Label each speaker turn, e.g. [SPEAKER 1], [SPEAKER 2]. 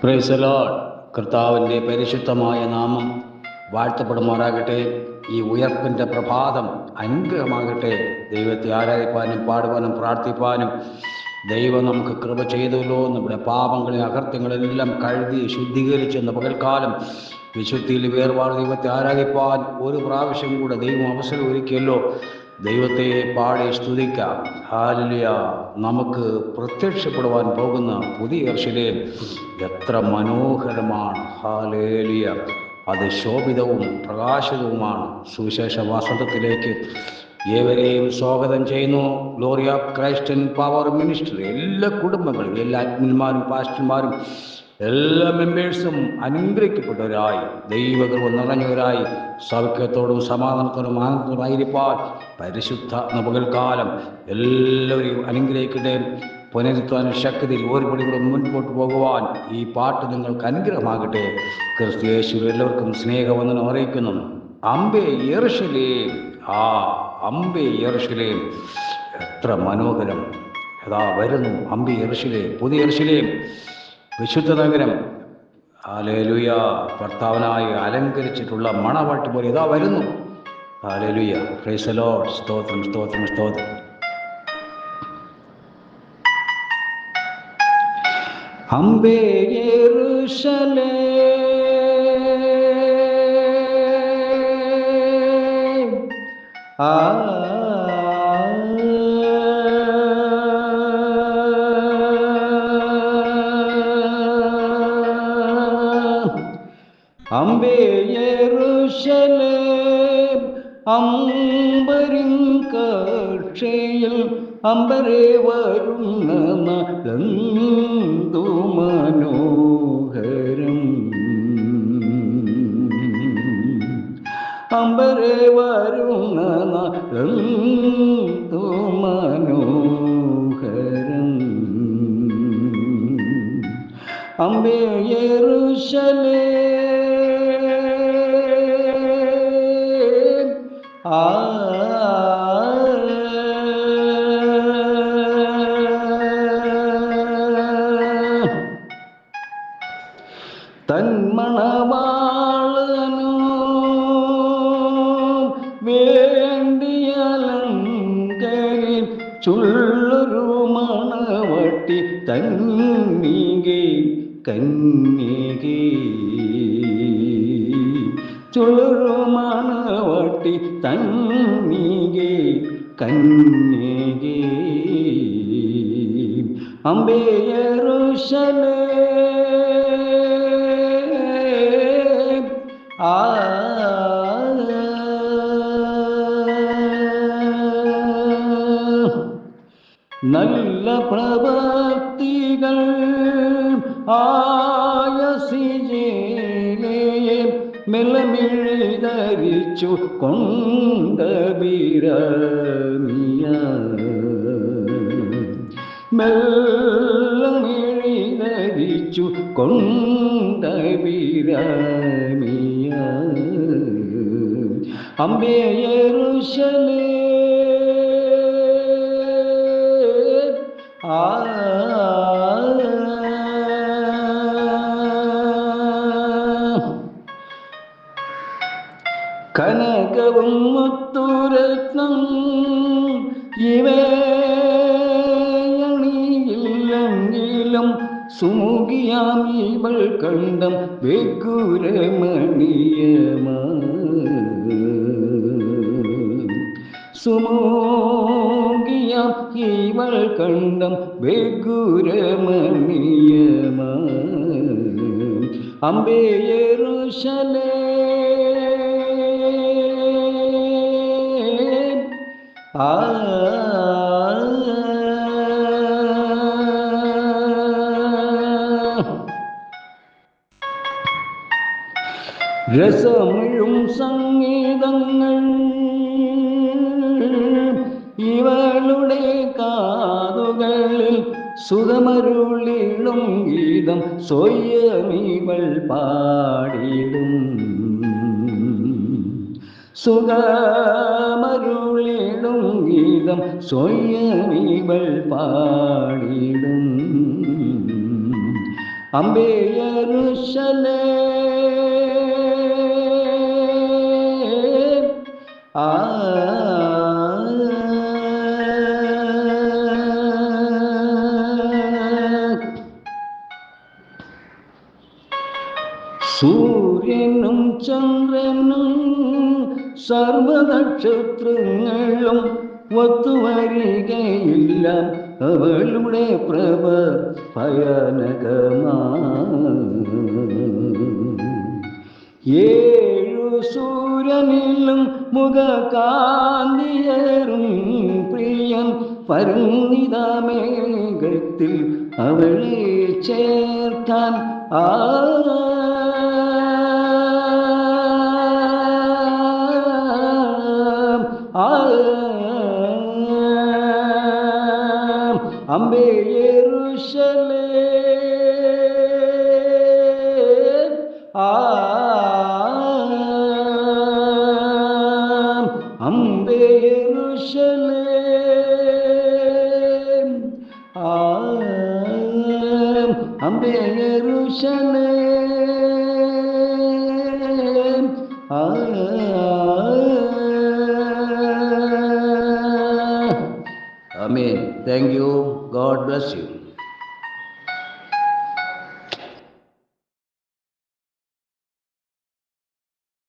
[SPEAKER 1] Praise the Lord. കർത്താവിൻ്റെ പരിശുദ്ധമായ നാമം വാഴ്ത്തപ്പെടുമാറാകട്ടെ. ഈ ഉയർപ്പിൻ്റെ പ്രഭാതം അനുഗ്രഹമാകട്ടെ. ദൈവത്തെ ആരാധിപ്പാനും പാടുവാനും പ്രാർത്ഥിപ്പാനും ദൈവം നമുക്ക് കൃപ ചെയ്തല്ലോ. നമ്മുടെ പാപങ്ങളെ അകൃത്യങ്ങളെല്ലാം കഴുകി ശുദ്ധീകരിച്ചെന്ന പകൽക്കാലം വിശുദ്ധിയിൽ വേർപാട് ദൈവത്തെ ആരാധിപ്പാൻ ഒരു പ്രാവശ്യം കൂടെ ദൈവം അവസരം ഒരുക്കിയല്ലോ. ദൈവത്തെ പാടി സ്തുതിക്കാം. ഹല്ലേലൂയ. നമുക്ക് പ്രത്യക്ഷപ്പെടുവാൻ പോകുന്ന പുതിയ യെരൂശലേം എത്ര മനോഹരമാണ്. ഹല്ലേലൂയ. അത് ശോഭിതവും പ്രകാശിതവുമാണ്. സുവിശേഷ വസന്തത്തിലേക്ക് ഏവരെയും സ്വാഗതം ചെയ്യുന്നു. Glory of Christ and power ministry എല്ലാ കുടുംബങ്ങളും, എല്ലാ അഡ്മിന്മാരും, പാസ്റ്റർമാരും, എല്ലാ മെമ്പേഴ്സും അനുഗ്രഹിക്കപ്പെട്ടവരായി, ദൈവകൃപ നിറഞ്ഞവരായി, സൗഖ്യത്തോടും സമാധാനത്തോടും ആനന്ദമായിരിക്കാൻ പരിശുദ്ധ പകൽക്കാലം എല്ലാവരെയും അനുഗ്രഹിക്കട്ടെ. പുനരുത്ഥാന ശക്തിയിൽ ഒരു പടി കൂടെ മുൻപോട്ട് പോകുവാൻ ഈ പാട്ട് നിങ്ങൾക്ക് അനുഗ്രഹമാകട്ടെ. ക്രിസ്തു യേശുവിൽ എല്ലാവർക്കും സ്നേഹവന്ദനം അറിയിക്കുന്നു. അമ്പേ യെരൂശലേം, അമ്പേ യെരൂശലേം എത്ര മനോഹരം. അതാ വരുന്നു അമ്പേ യെരൂശലേം, പുതിയ യെരൂശലേം, വിശുദ്ധ നഗരം. ഹല്ലേലൂയ. കർത്താവിനായി അലങ്കരിച്ചിട്ടുള്ള മണവാട്ടി പോലെ ഇതാ വരുന്നു. ഹല്ലേലൂയ. Praise the Lord. സ്തോത്രം, സ്തോത്രം, സ്തോത്രം. അമ്പേ യെരൂശലേം, അമ്പേ യെരൂശലേം, അമ്പരിൻ കാഴ്ചയിൽ അമ്പരെ വരുന്ന നാളെന്തു മനോഹരം. അമ്പരെ വരുന്ന നാളെന്തു മനോഹരം. അമ്പേ യെരൂശലേം, തന്മണവാളനു വേണ്ടിയലങ്കരിച്ചുള്ളൊരു മണവട്ടി തന്നികെ കന്യകേ, ചുള്ളൊരു മണവട്ടി തന്നികെ കന്യകേ. അമ്പേ യെരൂശലേം, നല്ല പ്രവൃത്തികൾ ആയസിജേലയെ മെല്ലമിഴിധരിച്ചു കൊണ്ട ബിരമിയ, മെല്ലമിഴിധരിച്ചു കൊണ്ട ബിരമിയ. അമ്പേ യെരൂശലേം, കനകവും മുത്തുരത്നം ഇവയണിയില്ലെങ്കിലും സുമുഖിയാം ഇവൾ കണ്ടം വെഗുരമണിയമാ. സുമുഖിയാം ഇവൾ കണ്ടം വെഗുരമണിയമാ. അമ്പേ യെരൂശലേം, രസമിഴും സംഗീതങ്ങൾ ഇവളുടെ കാതുകളിൽ സുഖമരുളിടും ഗീതം സ്വയമിവൾ പാടിടും. സുഖമരുളിടും ഗീതം സ്വയമിവൾ പാടിടും. അംബേ യെരൂശലേം ആ സൂര്യനും ചന്ദ്രനും സർവനക്ഷത്രങ്ങളും ഒത്തുവരികയില്ല അവളുടെ പ്രഭ ഭയാനകമാ ഏഴു സൂര്യനിലും മുഖകാന്തിയേറും പ്രിയൻ പരന്നിതാമേഘത്തിൽ അവളെ ചേർക്കാൻ ആ അംബേ യെരൂശലേം അംബേ യെരൂശലേം അംബേ യെരൂശലേം Amen. Thank you. God bless you.